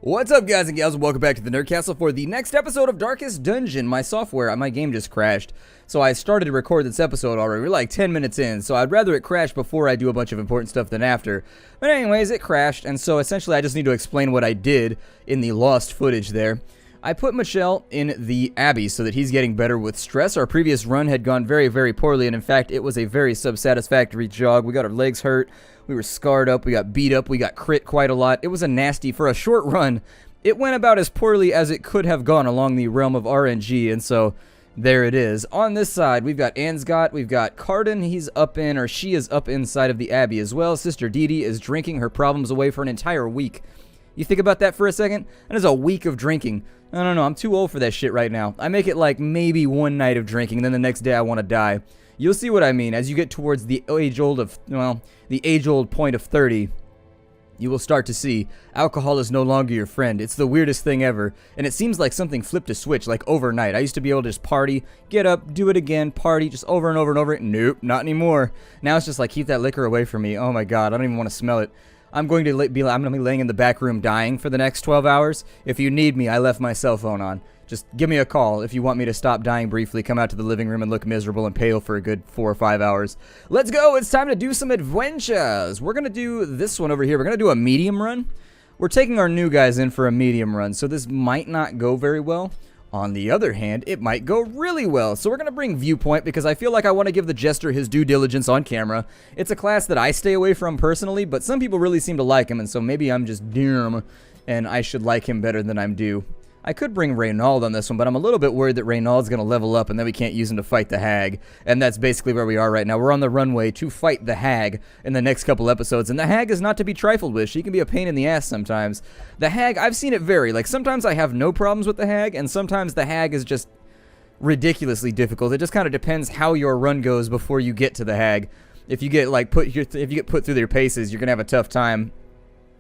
What's up, guys and gals, and welcome back to the Nerd Castle for the next episode of Darkest Dungeon. My game just crashed, so I started to record this episode already. We're like 10 minutes in, so I'd rather it crash before I do a bunch of important stuff than after. But anyways, it crashed, and so essentially I just need to explain what I did in the lost footage there. I put Michelle in the Abbey so that he's getting better with stress. Our previous run had gone very, very poorly, and in fact, it was a very sub-satisfactory jog. We got our legs hurt, we were scarred up, we got beat up, we got crit quite a lot. It was a nasty, for a short run, it went about as poorly as it could have gone along the realm of RNG, and so there it is. On this side, we've got Ansgot, we've got Cardin, she is up inside of the Abbey as well. Sister Dee Dee is drinking her problems away for an entire week. You think about that for a second? That is a week of drinking. I don't know, I'm too old for that shit right now. I make it like maybe one night of drinking, and then the next day I want to die. You'll see what I mean. As you get towards the age-old point of 30, you will start to see alcohol is no longer your friend. It's the weirdest thing ever, and it seems like something flipped a switch, like overnight. I used to be able to just party, get up, do it again, party, just over and over and over. Nope, not anymore. Now it's just like, keep that liquor away from me. Oh my god, I don't even want to smell it. I'm going to be laying in the back room dying for the next 12 hours. If you need me, I left my cell phone on. Just give me a call if you want me to stop dying briefly, come out to the living room and look miserable and pale for a good 4 or 5 hours. Let's go! It's time to do some adventures! We're going to do this one over here. We're going to do a medium run. We're taking our new guys in for a medium run, so this might not go very well. On the other hand, it might go really well. So we're going to bring Viewpoint because I feel like I want to give the Jester his due diligence on camera. It's a class that I stay away from personally, but some people really seem to like him, and so maybe I'm just dumb and I should like him better than I'm due. I could bring Reynald on this one, but I'm a little bit worried that Reynald's going to level up and then we can't use him to fight the Hag. And that's basically where we are right now. We're on the runway to fight the Hag in the next couple episodes. And the Hag is not to be trifled with. She can be a pain in the ass sometimes. The Hag, I've seen it vary. Like, sometimes I have no problems with the Hag, and sometimes the Hag is just ridiculously difficult. It just kind of depends how your run goes before you get to the Hag. If you get, like, if you get put through their paces, you're going to have a tough time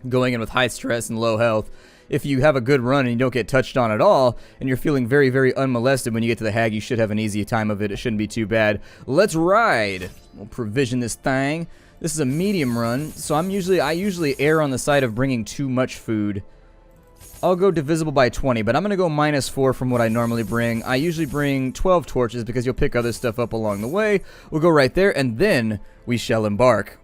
going in with high stress and low health. If you have a good run and you don't get touched on at all, and you're feeling very, very unmolested when you get to the Hag, you should have an easy time of it. It shouldn't be too bad. Let's ride. We'll provision this thing. This is a medium run, so I usually err on the side of bringing too much food. I'll go divisible by 20, but I'm going to go -4 from what I normally bring. I usually bring 12 torches because you'll pick other stuff up along the way. We'll go right there, and then we shall embark.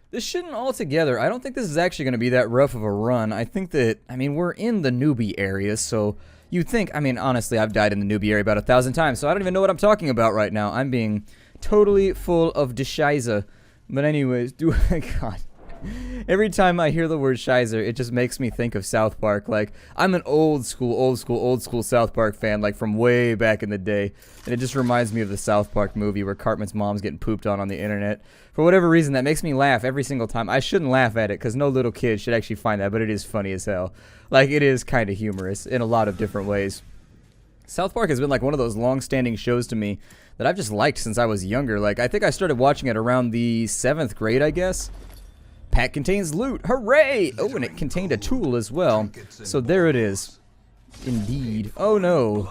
This shouldn't altogether, I don't think this is actually going to be that rough of a run. I think that, we're in the newbie area, so you'd think, honestly, I've died in the newbie area about 1,000 times, so I don't even know what I'm talking about right now. I'm being totally full of Scheiße. But anyways, God. Every time I hear the word Scheiße, it just makes me think of South Park. Like, I'm an old school South Park fan, like from way back in the day. And it just reminds me of the South Park movie where Cartman's mom's getting pooped on the internet. For whatever reason, that makes me laugh every single time. I shouldn't laugh at it, because no little kid should actually find that, but it is funny as hell. Like, it is kind of humorous in a lot of different ways. South Park has been like one of those long-standing shows to me that I've just liked since I was younger. Like, I think I started watching it around the 7th grade, I guess. Pack contains loot. Hooray! Oh, and it contained a tool as well. So there it is. Indeed. Oh, no.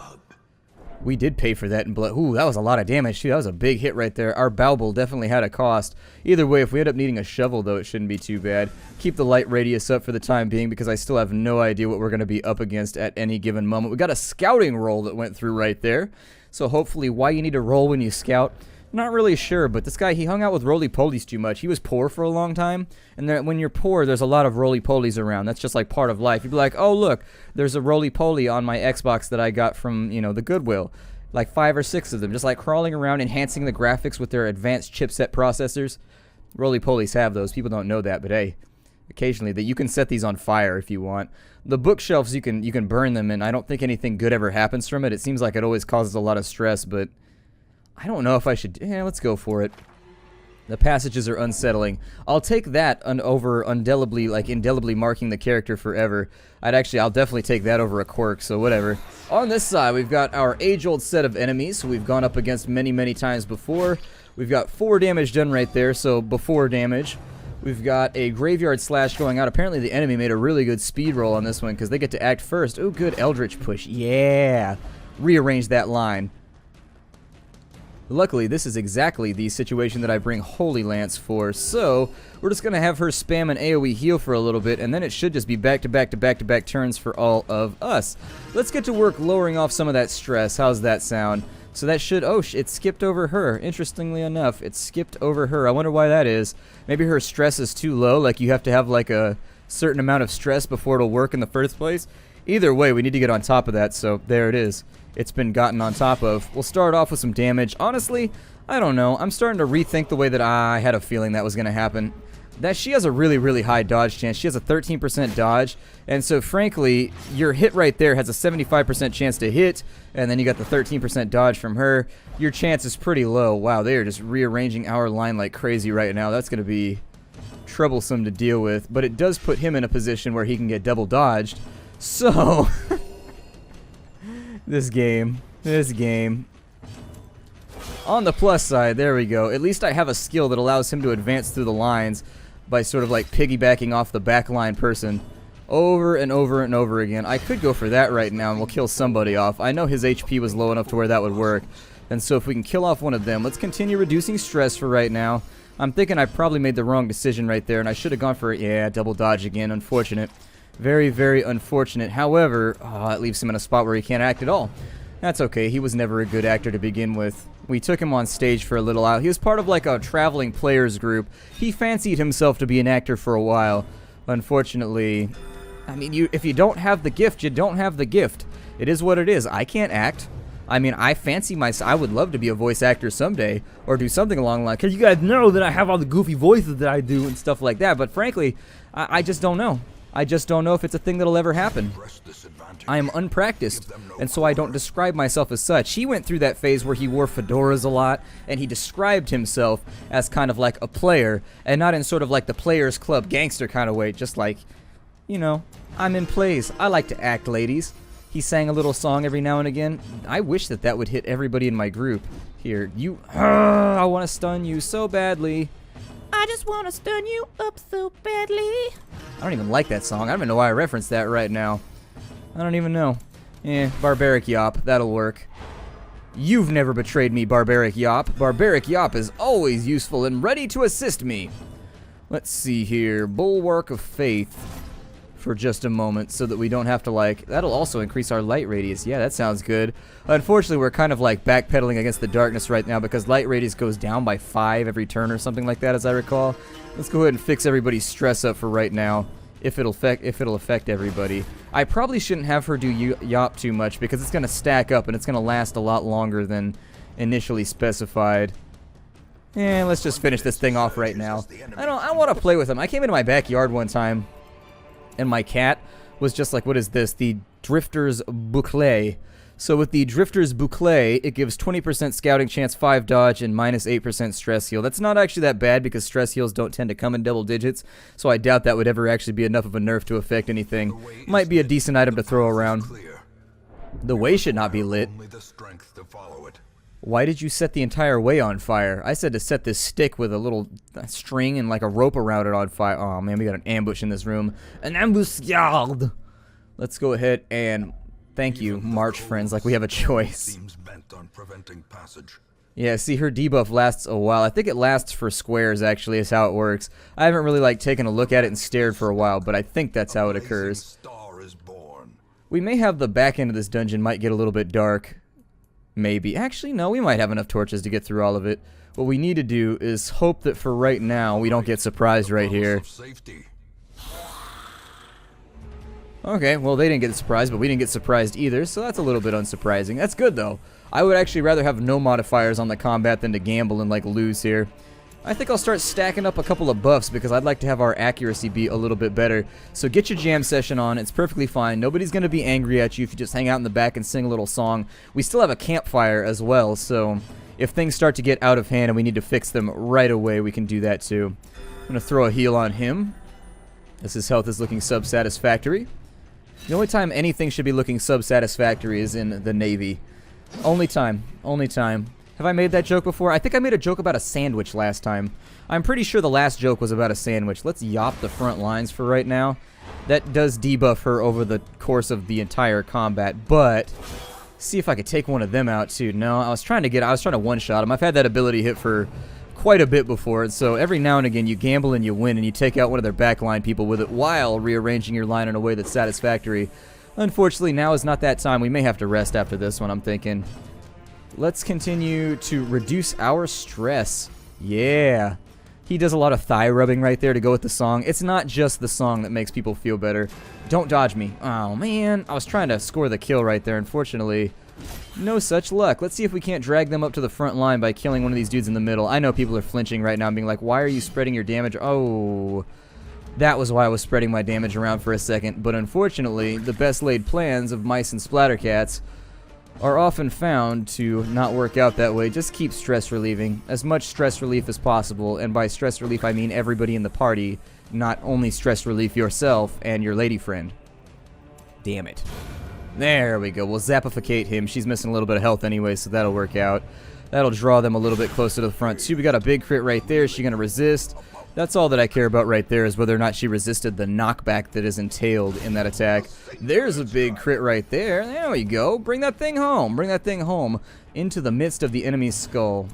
We did pay for that in blood. Ooh, that was a lot of damage, too. That was a big hit right there. Our Bauble definitely had a cost. Either way, if we end up needing a shovel, though, it shouldn't be too bad. Keep the light radius up for the time being, because I still have no idea what we're going to be up against at any given moment. We got a scouting roll that went through right there. So hopefully, why you need to roll when you scout, not really sure, but this guy, he hung out with roly-polies too much. He was poor for a long time, and when you're poor, there's a lot of roly-polies around. That's just like part of life. You'd be like, oh, look, there's a roly-poly on my Xbox that I got from, the Goodwill. Like 5 or 6 of them, just like crawling around, enhancing the graphics with their advanced chipset processors. Roly-polies have those. People don't know that, but hey, occasionally you can set these on fire if you want. The bookshelves, you can burn them, and I don't think anything good ever happens from it. It seems like it always causes a lot of stress, but I don't know if I should. Yeah, let's go for it. The passages are unsettling. I'll take that over indelibly marking the character forever. I'll definitely take that over a quirk, so whatever. On this side, we've got our age-old set of enemies, who we've gone up against many, many times before. We've got 4 damage done right there, so before damage. We've got a graveyard slash going out. Apparently the enemy made a really good speed roll on this one, because they get to act first. Oh, good Eldritch push. Yeah! Rearrange that line. Luckily, this is exactly the situation that I bring Holy Lance for, so we're just going to have her spam an AoE heal for a little bit, and then it should just be back-to-back turns for all of us. Let's get to work lowering off some of that stress. How's that sound? So that should, oh, it skipped over her. Interestingly enough, it skipped over her. I wonder why that is. Maybe her stress is too low, like you have to have like a certain amount of stress before it'll work in the first place. Either way, we need to get on top of that, so there it is. It's been gotten on top of. We'll start off with some damage. Honestly, I don't know. I'm starting to rethink the way that I had a feeling that was going to happen. That she has a really, really high dodge chance. She has a 13% dodge, and so frankly, your hit right there has a 75% chance to hit, and then you got the 13% dodge from her. Your chance is pretty low. Wow, they are just rearranging our line like crazy right now. That's going to be troublesome to deal with, but it does put him in a position where he can get double dodged. So, this game. On the plus side, there we go. At least I have a skill that allows him to advance through the lines by sort of like piggybacking off the backline person over and over and over again. I could go for that right now and we'll kill somebody off. I know his HP was low enough to where that would work. And so if we can kill off one of them, let's continue reducing stress for right now. I'm thinking I probably made the wrong decision right there, and I should have gone for, yeah, double dodge again. Unfortunate. Very, very unfortunate. However, it leaves him in a spot where he can't act at all. That's okay. He was never a good actor to begin with. We took him on stage for a little while. He was part of like a traveling players group. He fancied himself to be an actor for a while. Unfortunately, I mean, if you don't have the gift, you don't have the gift. It is what it is. I can't act. I mean, I fancy myself. I would love to be a voice actor someday, or do something along the line. Because you guys know that I have all the goofy voices that I do and stuff like that. But frankly, I just don't know. I just don't know if it's a thing that'll ever happen. I am unpracticed, and so I don't describe myself as such. He went through that phase where he wore fedoras a lot, and he described himself as kind of like a player, and not in sort of like the Players Club gangster kind of way, just like, you know, I'm in plays. I like to act, ladies. He sang a little song every now and again. I wish that that would hit everybody in my group. Here, you, I want to stun you so badly. I just want to stun you up so badly. I don't even like that song. I don't even know why I referenced that right now. I don't even know. Barbaric Yop. That'll work. You've never betrayed me, Barbaric Yop. Barbaric Yop is always useful and ready to assist me. Let's see here. Bulwark of Faith for just a moment so that we don't have to like... That'll also increase our light radius. Yeah, that sounds good. Unfortunately, we're kind of like backpedaling against the darkness right now because light radius goes down by 5 every turn or something like that, as I recall. Let's go ahead and fix everybody's stress up for right now, if it'll affect everybody. I probably shouldn't have her do Yop too much because it's going to stack up and it's going to last a lot longer than initially specified. Let's just finish this thing off right now. I want to play with him. I came into my backyard one time and my cat was just like, what is this? The Drifter's Boucle. So with the Drifter's Boucle, it gives 20% scouting chance, 5 dodge, and minus 8% stress heal. That's not actually that bad because stress heals don't tend to come in double digits, so I doubt that would ever actually be enough of a nerf to affect anything. Might be a decent item to throw around. The way should not be lit. Why did you set the entire way on fire? I said to set this stick with a little string and like a rope around it on fire. Oh man, we got an ambush in this room. An embuscade! Let's go ahead and... Thank you, March friends, like we have a choice. Yeah, see, her debuff lasts a while. I think it lasts for squares, actually, is how it works. I haven't really, like, taken a look at it and stared for a while, but I think that's how it occurs. We may have the back end of this dungeon might get a little bit dark. Maybe. Actually, no, we might have enough torches to get through all of it. What we need to do is hope that for right now, we don't get surprised right here. Okay, well, they didn't get surprised, but we didn't get surprised either, so that's a little bit unsurprising. That's good, though. I would actually rather have no modifiers on the combat than to gamble and, like, lose here. I think I'll start stacking up a couple of buffs because I'd like to have our accuracy be a little bit better. So get your jam session on. It's perfectly fine. Nobody's going to be angry at you if you just hang out in the back and sing a little song. We still have a campfire as well, so if things start to get out of hand and we need to fix them right away, we can do that, too. I'm going to throw a heal on him, as his health is looking sub-satisfactory. The only time anything should be looking sub-satisfactory is in the Navy. Only time. Only time. Have I made that joke before? I think I made a joke about a sandwich last time. I'm pretty sure the last joke was about a sandwich. Let's yop the front lines for right now. That does debuff her over the course of the entire combat, but See if I could take one of them out too. No, I was trying to one-shot him. I've had that ability hit for quite a bit before, and so every now and again you gamble and you win, and you take out one of their backline people with it while rearranging your line in a way that's satisfactory. Unfortunately, now is not that time. We may have to rest after this one, I'm thinking. Let's continue to reduce our stress. Yeah. He does a lot of thigh rubbing right there to go with the song. It's not just the song that makes people feel better. Don't dodge me. Oh, man. I was trying to score the kill right there. Unfortunately, no such luck. Let's see if we can't drag them up to the front line by killing one of these dudes in the middle. I know people are flinching right now and being like, why are you spreading your damage? Oh, that was why I was spreading my damage around for a second. But unfortunately, the best laid plans of mice and splattercats are often found to not work out that way. Just keep stress relieving. As much stress relief as possible. And by stress relief, I mean everybody in the party, not only stress relief yourself and your lady friend. Damn it. There we go. We'll zapificate him. She's missing a little bit of health anyway, so that'll work out. That'll draw them a little bit closer to the front, too. We got a big crit right there. Is she going to resist? That's all that I care about right there, is whether or not she resisted the knockback that is entailed in that attack. There's a big crit right there. There we go. Bring that thing home. Bring that thing home into the midst of the enemy's skull.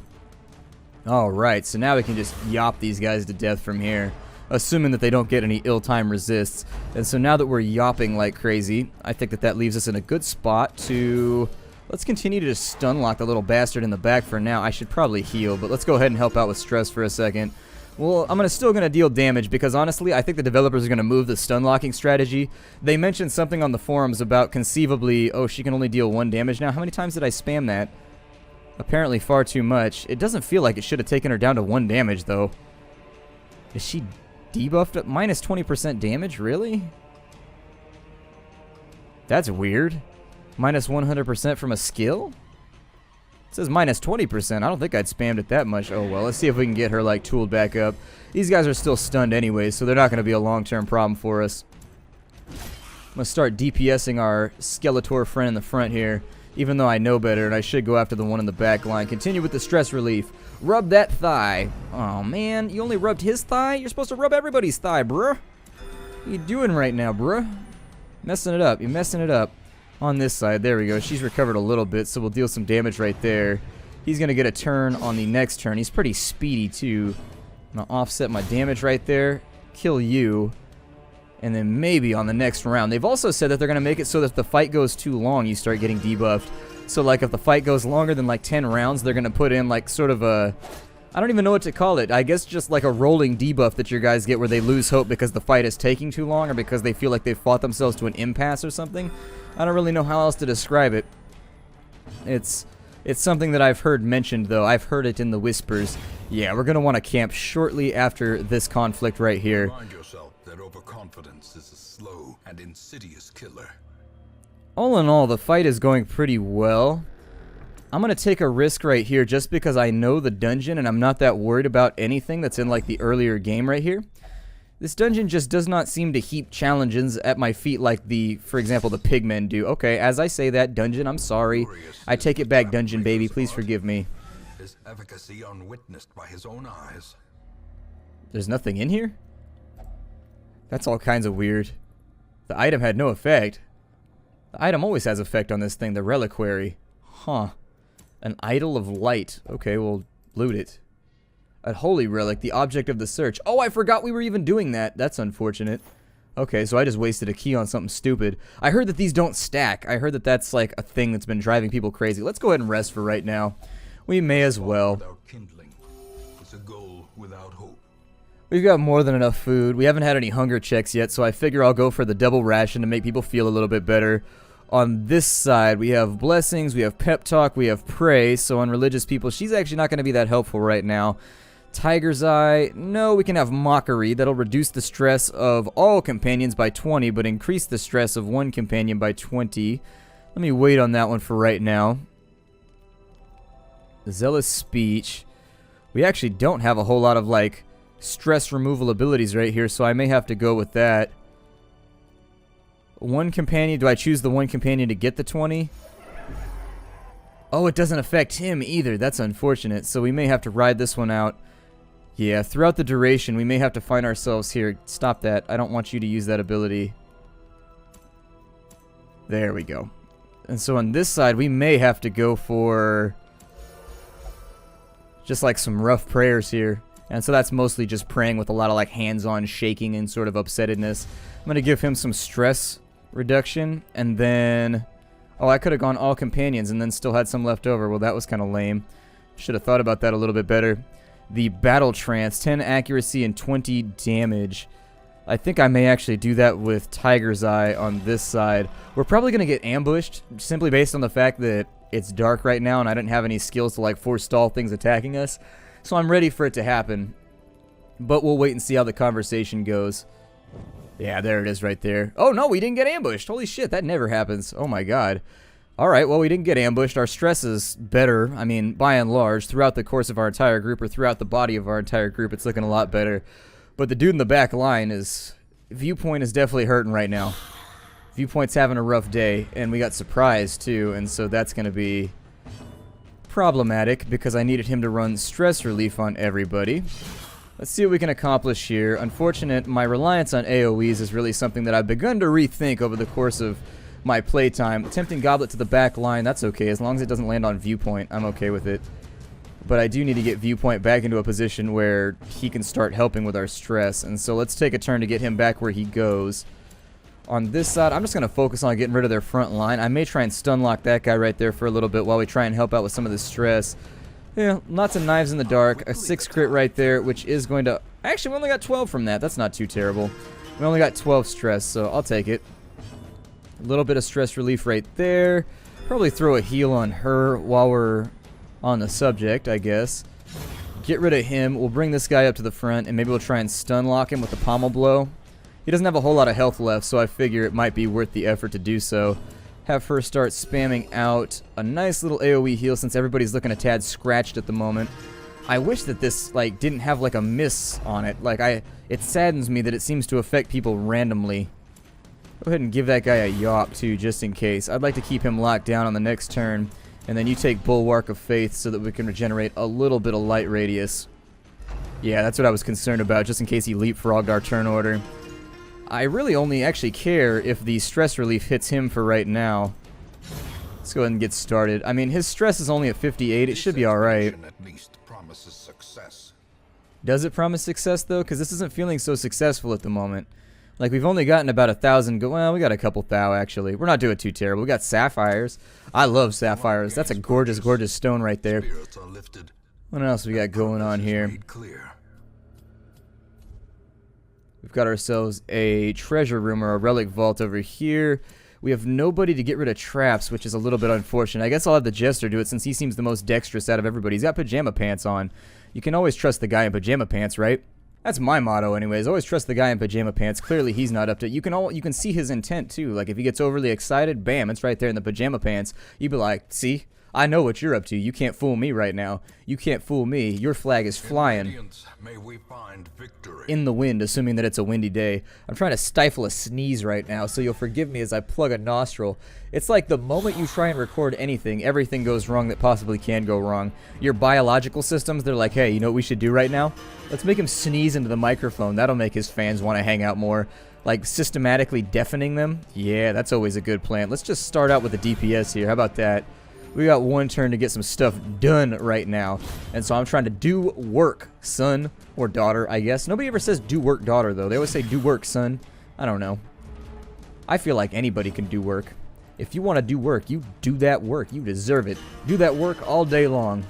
Alright, so now we can just yop these guys to death from here, assuming that they don't get any ill-time resists. And so now that we're yopping like crazy, I think that that leaves us in a good spot to... Let's continue to just stun lock the little bastard in the back for now. I should probably heal, but let's go ahead and help out with stress for a second. Well, I'm still going to deal damage because honestly, I think the developers are going to move the stun locking strategy. They mentioned something on the forums about conceivably, oh, she can only deal 1 damage now. How many times did I spam that? Apparently far too much. It doesn't feel like it should have taken her down to 1 damage, though. Is she debuffed at minus 20% damage? Really? That's weird. Minus 100% from a skill? It says minus 20%. I don't think I'd spammed it that much. Oh, well, let's see if we can get her, like, tooled back up. These guys are still stunned anyway, so they're not going to be a long-term problem for us. I'm going to start DPSing our Skeletor friend in the front here, even though I know better, and I should go after the one in the back line. Continue with the stress relief. Rub that thigh. Oh, man, you only rubbed his thigh? You're supposed to rub everybody's thigh, bruh. What are you doing right now, bruh? Messing it up. You're messing it up. On this side, there we go. She's recovered a little bit, so we'll deal some damage right there. He's going to get a turn on the next turn. He's pretty speedy, too. I'm going to offset my damage right there, kill you, and then maybe on the next round. They've also said that they're going to make it so that if the fight goes too long, you start getting debuffed. So, like, if the fight goes longer than, like, 10 rounds, they're going to put in, like, sort of a... I don't even know what to call it. I guess just like a rolling debuff that your guys get where they lose hope because the fight is taking too long or because they feel like they've fought themselves to an impasse or something. I don't really know how else to describe it. It's something that I've heard mentioned, though. I've heard it in the whispers. Yeah, we're going to want to camp shortly after this conflict right here. Remind yourself that overconfidence is a slow and insidious killer. All in all, the fight is going pretty well. I'm going to take a risk right here just because I know the dungeon and I'm not that worried about anything that's in like the earlier game right here. This dungeon just does not seem to heap challenges at my feet like for example, the pigmen do. Okay, as I say that, dungeon, I'm sorry. I take it back, dungeon baby, please forgive me. His efficacy unwitnessed by his own eyes. There's nothing in here? That's all kinds of weird. The item had no effect. The item always has effect on this thing, the reliquary. Huh. An idol of light. Okay, we'll loot it. A holy relic, the object of the search. Oh, I forgot we were even doing that. That's unfortunate. Okay, so I just wasted a key on something stupid. I heard that these don't stack. I heard that that's like a thing that's been driving people crazy. Let's go ahead and rest for right now. We may as well. Without kindling, it's a goal without hope. We've got more than enough food. We haven't had any hunger checks yet, so I figure I'll go for the double ration to make people feel a little bit better. On this side, we have blessings, we have pep talk, we have praise. So on religious people, she's actually not going to be that helpful right now. Tiger's Eye, no, we can have mockery. That'll reduce the stress of all companions by 20, but increase the stress of one companion by 20. Let me wait on that one for right now. Zealous speech. We actually don't have a whole lot of, like, stress removal abilities right here, so I may have to go with that. One companion, do I choose the one companion to get the 20? Oh, it doesn't affect him either. That's unfortunate, so we may have to ride this one out. Yeah, throughout the duration, we may have to find ourselves here. Stop that. I don't want you to use that ability. There we go. And so on this side, we may have to go for just like some rough prayers here. And so that's mostly just praying with a lot of like hands-on shaking and sort of upsettedness. I'm going to give him some stress reduction. And then... oh, I could have gone all companions and then still had some left over. Well, that was kind of lame. Should have thought about that a little bit better. The battle trance, 10 accuracy and 20 damage. I think I may actually do that with Tiger's Eye on this side. We're probably going to get ambushed simply based on the fact that it's dark right now and I didn't have any skills to like forestall things attacking us. So I'm ready for it to happen. But we'll wait and see how the conversation goes. Yeah, there it is right there. Oh no, we didn't get ambushed. Holy shit, that never happens. Oh my god. Alright, well we didn't get ambushed. Our stress is better. I mean, by and large, throughout the course of our entire group or throughout the body of our entire group, it's looking a lot better. But the dude in the back line is... Viewpoint is definitely hurting right now. Viewpoint's having a rough day, and we got surprised too, and so that's going to be problematic because I needed him to run stress relief on everybody. Let's see what we can accomplish here. Unfortunate, my reliance on AoEs is really something that I've begun to rethink over the course of my playtime. Tempting Goblet to the back line, that's okay. As long as it doesn't land on Viewpoint, I'm okay with it. But I do need to get Viewpoint back into a position where he can start helping with our stress. And so let's take a turn to get him back where he goes. On this side, I'm just going to focus on getting rid of their front line. I may try and stun lock that guy right there for a little bit while we try and help out with some of the stress. Yeah, lots of knives in the dark. A 6 crit right there, which is going to... Actually, we only got 12 from that. That's not too terrible. We only got 12 stress, so I'll take it. A little bit of stress relief right there. Probably throw a heal on her while we're on the subject, I guess. Get rid of him. We'll bring this guy up to the front, and maybe we'll try and stun lock him with the pommel blow. He doesn't have a whole lot of health left, so I figure it might be worth the effort to do so. Have her start spamming out a nice little AoE heal since everybody's looking a tad scratched at the moment. I wish that this like didn't have like a miss on it. Like it saddens me that it seems to affect people randomly. Go ahead and give that guy a yawp too, just in case. I'd like to keep him locked down on the next turn. And then you take Bulwark of Faith so that we can regenerate a little bit of light radius. Yeah, that's what I was concerned about, just in case he leapfrogged our turn order. I really only actually care if the stress relief hits him for right now. Let's go ahead and get started. I mean, his stress is only at 58. It should be alright. At least promises success. Does it promise success, though? Because this isn't feeling so successful at the moment. Like, we've only gotten about 1,000 well, we got a couple thou, actually. We're not doing too terrible. We got sapphires. I love sapphires. That's a gorgeous, gorgeous stone right there. What else we got going on here? We've got ourselves a treasure room or a relic vault over here. We have nobody to get rid of traps, which is a little bit unfortunate. I guess I'll have the Jester do it since he seems the most dexterous out of everybody. He's got pajama pants on. You can always trust the guy in pajama pants, right? That's my motto anyways. Always trust the guy in pajama pants. Clearly he's not up to it. You can see his intent too. Like if he gets overly excited, bam, it's right there in the pajama pants. You'd be like, see? I know what you're up to. You can't fool me right now. You can't fool me. Your flag is flying May we find victory. in the wind, assuming that it's a windy day. I'm trying to stifle a sneeze right now, so you'll forgive me as I plug a nostril. It's like the moment you try and record anything, everything goes wrong that possibly can go wrong. Your biological systems, they're like, hey, you know what we should do right now? Let's make him sneeze into the microphone. That'll make his fans want to hang out more. Like, systematically deafening them? Yeah, that's always a good plan. Let's just start out with the DPS here. How about that? We got one turn to get some stuff done right now. And so I'm trying to do work, son or daughter, I guess. Nobody ever says do work, daughter, though. They always say do work, son. I don't know. I feel like anybody can do work. If you want to do work, you do that work. You deserve it. Do that work all day long.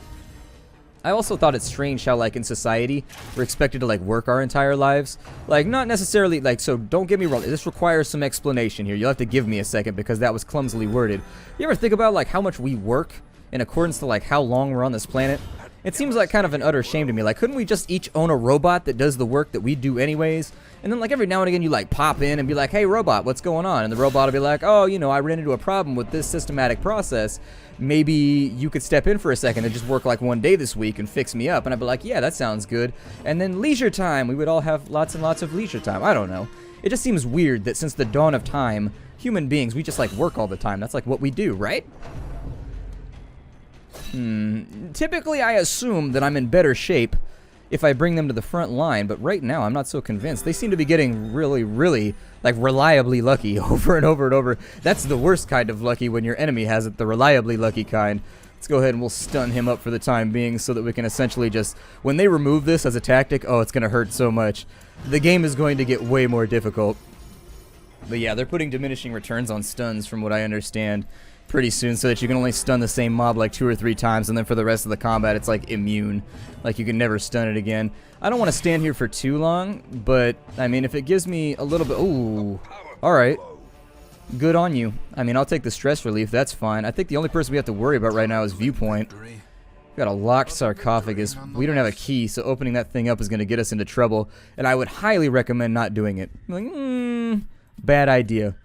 I also thought it's strange how, like, in society, we're expected to, like, work our entire lives. Like, not necessarily, like, so don't get me wrong. This requires some explanation here. You'll have to give me a second because that was clumsily worded. You ever think about, like, how much we work in accordance to, like, how long we're on this planet? It seems like kind of an utter shame to me. Like, couldn't we just each own a robot that does the work that we do anyways? And then, like, every now and again you, like, pop in and be like, hey, robot, what's going on? And the robot will be like, oh, you know, I ran into a problem with this systematic process. Maybe you could step in for a second and just work, like, one day this week and fix me up. And I'd be like, yeah, that sounds good. And then leisure time. We would all have lots and lots of leisure time. I don't know. It just seems weird that since the dawn of time, human beings, we just, like, work all the time. That's, like, what we do, right? Typically, I assume that I'm in better shape if I bring them to the front line, but right now I'm not so convinced. They seem to be getting really, really, like, reliably lucky over and over and over. That's the worst kind of lucky when your enemy has it, the reliably lucky kind. Let's go ahead and we'll stun him up for the time being so that we can essentially just, when they remove this as a tactic, oh, it's going to hurt so much. The game is going to get way more difficult. But yeah, they're putting diminishing returns on stuns from what I understand pretty soon so that you can only stun the same mob like 2 or 3 times, and then for the rest of the combat it's like immune. Like you can never stun it again. I don't want to stand here for too long, but I mean if it gives me a little bit... Ooh, alright. Good on you. I mean I'll take the stress relief, that's fine. I think the only person we have to worry about right now is Viewpoint. We've got a locked sarcophagus. We don't have a key, so opening that thing up is going to get us into trouble, and I would highly recommend not doing it. Like, bad idea.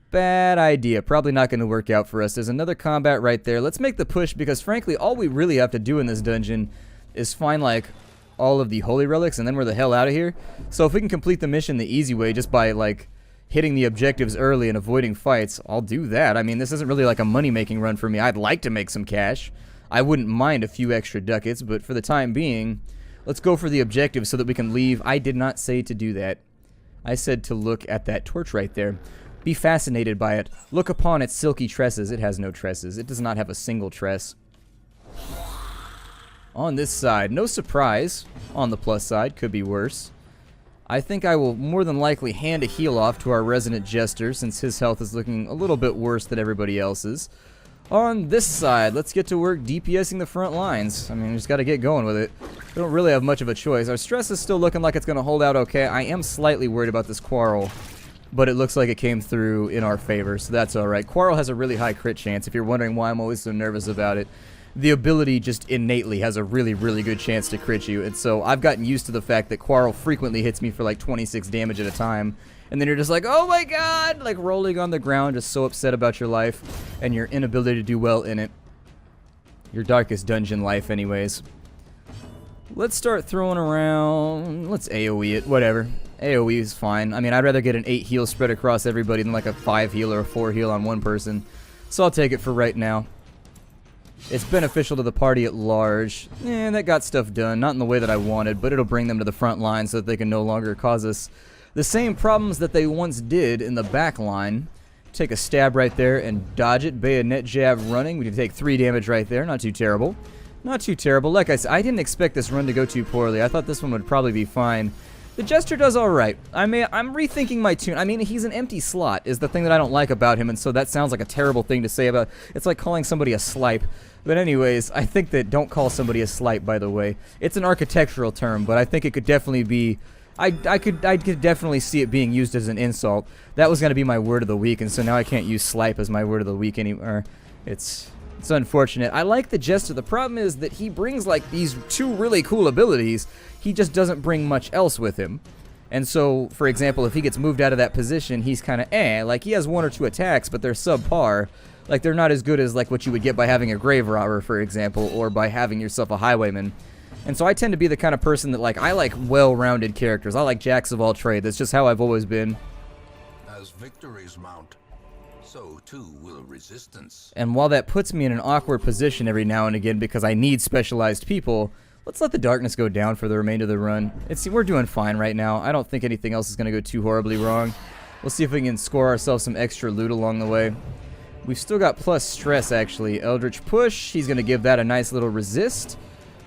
Bad idea. Probably not going to work out for us. There's another combat right there. Let's make the push because, frankly, all we really have to do in this dungeon is find, like, all of the holy relics and then we're the hell out of here. So if we can complete the mission the easy way just by, like, hitting the objectives early and avoiding fights, I'll do that. I mean, this isn't really like a money-making run for me. I'd like to make some cash. I wouldn't mind a few extra ducats, but for the time being, let's go for the objective so that we can leave. I did not say to do that. I said to look at that torch right there. Be fascinated by it. Look upon its silky tresses. It has no tresses. It does not have a single tress. On this side, no surprise. On the plus side, could be worse. I think I will more than likely hand a heal off to our resident jester since his health is looking a little bit worse than everybody else's. On this side, let's get to work DPSing the front lines. I mean, we just got to get going with it. We don't really have much of a choice. Our stress is still looking like it's going to hold out okay. I am slightly worried about this quarrel, but it looks like it came through in our favor, so that's alright. Quarrel has a really high crit chance, if you're wondering why I'm always so nervous about it. The ability just innately has a really, really good chance to crit you, and so I've gotten used to the fact that Quarrel frequently hits me for like 26 damage at a time, and then you're just like, oh my god, like rolling on the ground, just so upset about your life and your inability to do well in it. Your darkest dungeon life anyways. Let's start throwing around, let's AoE it, whatever. AoE is fine. I mean, I'd rather get an 8 heal spread across everybody than like a 5 heal or a 4 heal on one person. So I'll take it for right now. It's beneficial to the party at large. That got stuff done. Not in the way that I wanted, but it'll bring them to the front line so that they can no longer cause us the same problems that they once did in the back line. Take a stab right there and dodge it. Bayonet jab running. We can take 3 damage right there. Not too terrible. Not too terrible. Like I said, I didn't expect this run to go too poorly. I thought this one would probably be fine. The Jester does alright. I'm rethinking my tune. I mean, he's an empty slot is the thing that I don't like about him, and so that sounds like a terrible thing to say about... It's like calling somebody a slipe. But anyways, I think that... Don't call somebody a slipe, by the way. It's an architectural term, but I think it could definitely be... I could definitely see it being used as an insult. That was going to be my word of the week, and so now I can't use slipe as my word of the week anymore. It's unfortunate. I like the Jester. The problem is that he brings like these 2 really cool abilities. He just doesn't bring much else with him. And so, for example, if he gets moved out of that position, he's kind of like he has 1 or 2 attacks, but they're subpar. Like they're not as good as like what you would get by having a grave robber, for example, or by having yourself a highwayman. And so I tend to be the kind of person that I like well-rounded characters. I like jacks of all trades. That's just how I've always been. As victories mount, so too will resistance. And while that puts me in an awkward position every now and again because I need specialized people, let's let the darkness go down for the remainder of the run. We're doing fine right now. I don't think anything else is going to go too horribly wrong. We'll see if we can score ourselves some extra loot along the way. We've still got plus stress, actually. Eldritch Push, he's going to give that a nice little resist,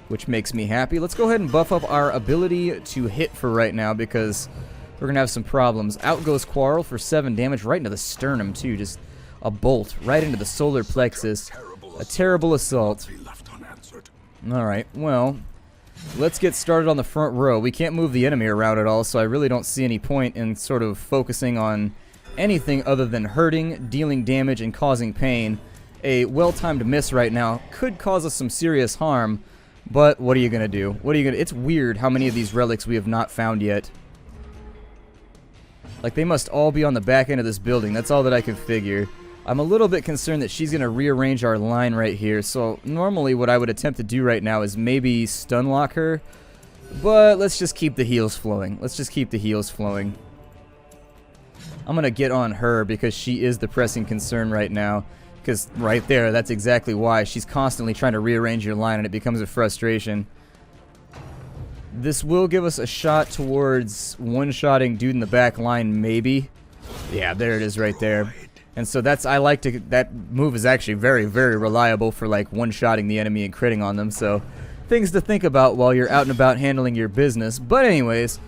which makes me happy. Let's go ahead and buff up our ability to hit for right now because we're going to have some problems. Out goes Quarrel for 7 damage right into the sternum, too. Just a bolt right into the solar plexus. A terrible assault. Alright, well, let's get started on the front row. We can't move the enemy around at all, so I really don't see any point in sort of focusing on anything other than hurting, dealing damage, and causing pain. A well-timed miss right now could cause us some serious harm, but what are you going to do? It's weird how many of these relics we have not found yet. Like, they must all be on the back end of this building. That's all that I can figure. I'm a little bit concerned that she's going to rearrange our line right here. So, normally what I would attempt to do right now is maybe stun lock her. But let's just keep the heals flowing. I'm going to get on her because she is the pressing concern right now. Because right there, that's exactly why. She's constantly trying to rearrange your line and it becomes a frustration. This will give us a shot towards one-shotting dude in the back line, maybe. Yeah, there it is right there. And so that's, that move is actually very, very reliable for like one-shotting the enemy and critting on them. So things to think about while you're out and about handling your business. But anyways,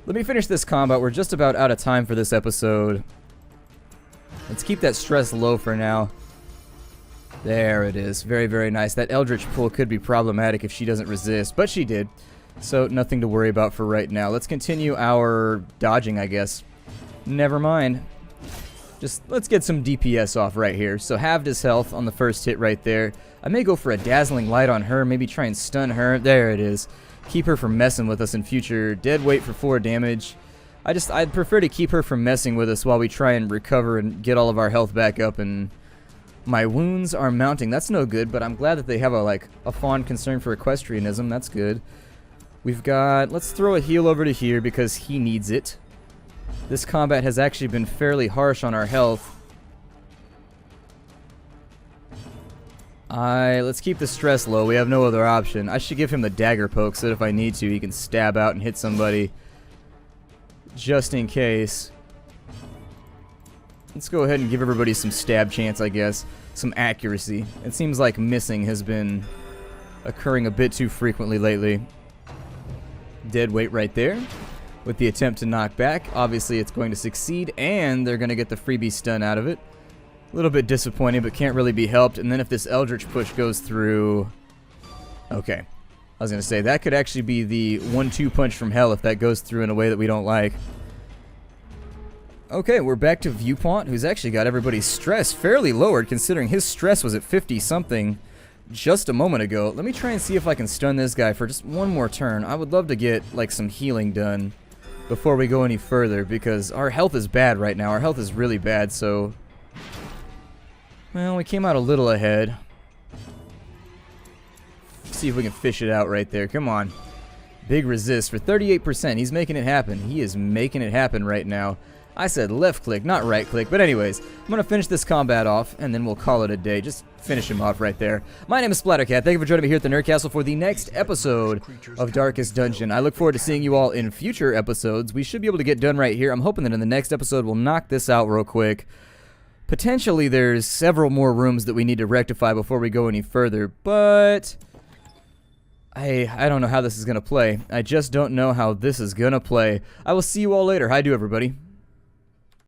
let me finish this combat. We're just about out of time for this episode. Let's keep that stress low for now. There it is. Very, very nice. That Eldritch pull could be problematic if she doesn't resist, but she did. So nothing to worry about for right now. Let's continue our dodging, I guess. Never mind. Just let's get some DPS off right here. So halved his health on the first hit right there. I may go for a dazzling light on her, maybe try and stun her. There it is. Keep her from messing with us in future. Dead weight for 4 damage. I'd prefer to keep her from messing with us while we try and recover and get all of our health back up. And my wounds are mounting. That's no good, but I'm glad that they have a fond concern for equestrianism. That's good. We've got, let's throw a heal over to here because he needs it. This combat has actually been fairly harsh on our health. Let's keep the stress low. We have no other option. I should give him the dagger poke so that if I need to, he can stab out and hit somebody. Just in case. Let's go ahead and give everybody some stab chance, I guess. Some accuracy. It seems like missing has been occurring a bit too frequently lately. Dead weight right there. With the attempt to knock back, obviously it's going to succeed, and they're going to get the freebie stun out of it. A little bit disappointing, but can't really be helped. And then if this Eldritch push goes through... Okay. I was going to say, that could actually be the 1-2 punch from hell if that goes through in a way that we don't like. Okay, we're back to Viewpoint, who's actually got everybody's stress fairly lowered, considering his stress was at 50-something just a moment ago. Let me try and see if I can stun this guy for just one more turn. I would love to get, like, some healing done before we go any further, because our health is bad right now. Our health is really bad, so... Well, we came out a little ahead. See if we can fish it out right there. Come on. Big resist for 38%. He's making it happen. He is making it happen right now. I said left click, not right click. But anyways, I'm going to finish this combat off, and then we'll call it a day. Just finish him off right there. My name is Splattercat. Thank you for joining me here at the Nerd Castle for the next episode of Darkest Dungeon. I look forward to seeing you all in future episodes. We should be able to get done right here. I'm hoping that in the next episode we'll knock this out real quick. Potentially there's several more rooms that we need to rectify before we go any further, but... I don't know how this is going to play. I just don't know how this is going to play. I will see you all later. Hi, everybody.